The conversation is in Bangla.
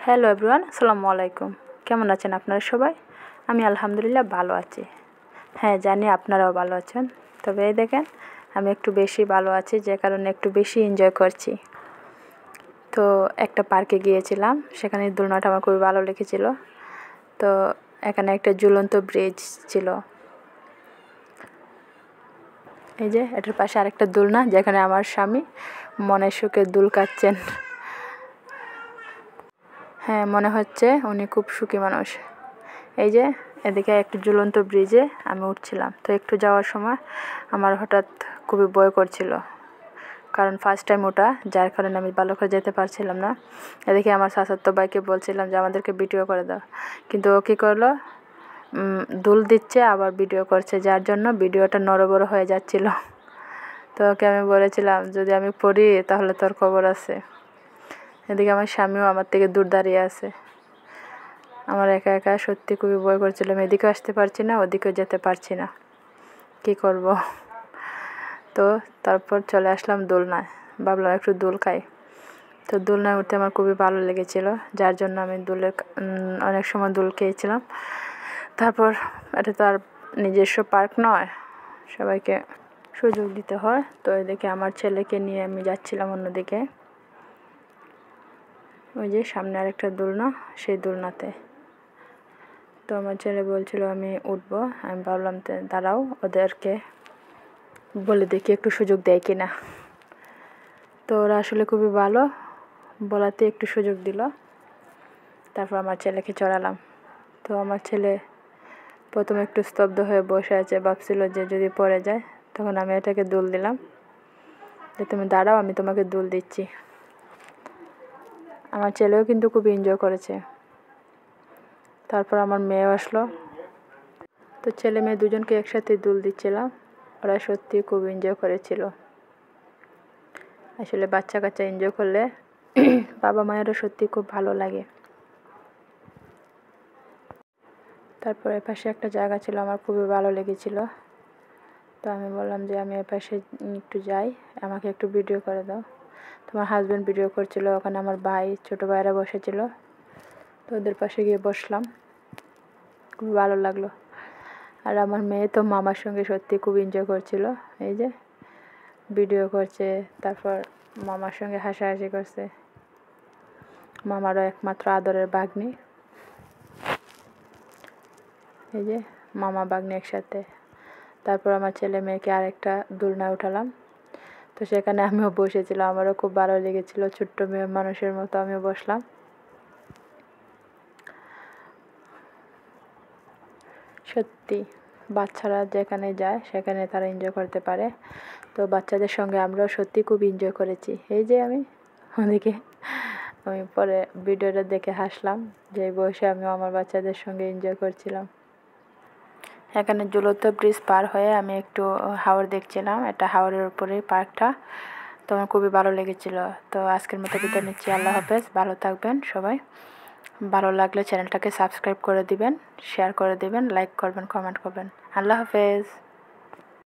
হ্যালো এভরিওয়ান, আসসালামু আলাইকুম। কেমন আছেন আপনারা সবাই? আমি আলহামদুলিল্লাহ ভালো আছি। হ্যাঁ, জানি আপনারাও ভালো আছেন। তবে এই দেখেন, আমি একটু বেশি ভালো আছি, যে কারণে একটু বেশি এনজয় করছি। তো একটা পার্কে গিয়েছিলাম, সেখানে দোলনাটা আমার খুবই ভালো লেগেছিল। তো এখানে একটা ঝুলন্ত ব্রিজ ছিল, এই যে এটার পাশে আরেকটা দোলনা, যেখানে আমার স্বামী মনের সুখে দুল কাচ্ছেন। হ্যাঁ, মনে হচ্ছে উনি খুব সুখী মানুষ। এই যে এদিকে একটু ঝুলন্ত ব্রিজে আমি উঠছিলাম। তো একটু যাওয়ার সময় আমার হঠাৎ খুবই ভয় করছিল, কারণ ফার্স্ট টাইম ওটা, যার কারণে আমি ভালো করে যেতে পারছিলাম না। এদিকে আমার চাচাতো ভাইকে বলছিলাম যে আমাদেরকে ভিডিও করে দাও, কিন্তু ও কী করলো, দুল দিচ্ছে আবার ভিডিও করছে, যার জন্য ভিডিওটা নড়বড় হয়ে যাচ্ছিল। তো ওকে আমি বলেছিলাম যদি আমি পড়ি তাহলে তোর খবর আছে। এদিকে আমার স্বামীও আমার থেকে দূর দাঁড়িয়ে আছে। আমার একা একা সত্যি খুবই ভয় করছিলাম, এদিকেও আসতে পারছি না, ওদিকেও যেতে পারছি না, কী করব। তো তারপর চলে আসলাম দোলনায়, ভাবলাম একটু দোল খাই। তো দোলনায় উঠতে আমার খুবই ভালো লেগেছিল, যার জন্য আমি অনেক সময় দোল খেয়েছিলাম। তারপর এটা তো আর নিজস্ব পার্ক নয়, সবাইকে সুযোগ দিতে হয়। তো এদিকে আমার ছেলেকে নিয়ে আমি যাচ্ছিলাম অন্যদিকে, ওই যে সামনে আরেকটা দোলনা, সেই দোলনাতে। তো আমার ছেলে বলছিল আমি উঠবো, আমি ভাবলাম দাঁড়াও ওদেরকে বলে দেখি একটু সুযোগ দেয় কি না। তো ওরা আসলে খুবই ভালো, বলাতে একটু সুযোগ দিল। তারপর আমার ছেলেকে চড়ালাম। তো আমার ছেলে প্রথমে একটু স্তব্ধ হয়ে বসে আছে, ভাবছিল যে যদি পড়ে যায়। তখন আমি এটাকে দুল দিলাম যে তুমি দাঁড়াও, আমি তোমাকে দুল দিচ্ছি। আমার ছেলেও কিন্তু খুব এনজয় করেছে। তারপর আমার মেয়েও আসলো। তো ছেলে মেয়ে দুজনকে একসাথে দুল দিচ্ছিলাম, ওরা সত্যি খুব এনজয় করেছিল। আসলে বাচ্চা কাচ্চা এনজয় করলে বাবা মায়েরও সত্যি খুব ভালো লাগে। তারপর এপাশে একটা জায়গা ছিল, আমার খুবই ভালো লেগেছিল। তো আমি বললাম যে আমি এপাশে একটু যাই, আমাকে একটু ভিডিও করে দাও। তোমার হাজব্যান্ড ভিডিও করছিল, ওখানে আমার ভাই ছোটো ভাইরা বসেছিল। তো ওদের পাশে গিয়ে বসলাম, খুব ভালো লাগলো। আর আমার মেয়ে তো মামার সঙ্গে সত্যি খুব এনজয় করছিল, এই যে ভিডিও করছে, তারপর মামার সঙ্গে হাসাহাসি করছে। মামারও একমাত্র আদরের ভাগ্নি, এই যে মামা ভাগ্নি একসাথে। তারপর আমার ছেলে মেয়েকে আরেকটা দোলনায় উঠালাম। তো সেখানে আমিও বসেছিলাম, আমারও খুব ভালো লেগেছিল, ছোট্ট মেয়ে মানুষের মতো আমিও বসলাম। সত্যি বাচ্চারা যেখানে যায় সেখানে তারা এনজয় করতে পারে। তো বাচ্চাদের সঙ্গে আমরাও সত্যি খুব এনজয় করেছি। এই যে আমি ওদিকে, আমি পরে ভিডিওটা দেখে হাসলাম যে বসে আমি আমার বাচ্চাদের সঙ্গে এনজয় করছিলাম। এখানে ঝুলন্ত ব্রিজ পার হয়ে আমি একটু হাওর দেখছিলাম, এটা হাওরের উপরেই পার্কটা। তো আমার খুবই ভালো লেগেছিল। তো আজকের মতো বিদায় নিচ্ছি, আল্লাহ হাফেজ, ভালো থাকবেন সবাই। ভালো লাগলে চ্যানেলটাকে সাবস্ক্রাইব করে দিবেন, শেয়ার করে দিবেন, লাইক করবেন, কমেন্ট করবেন। আল্লাহ হাফেজ।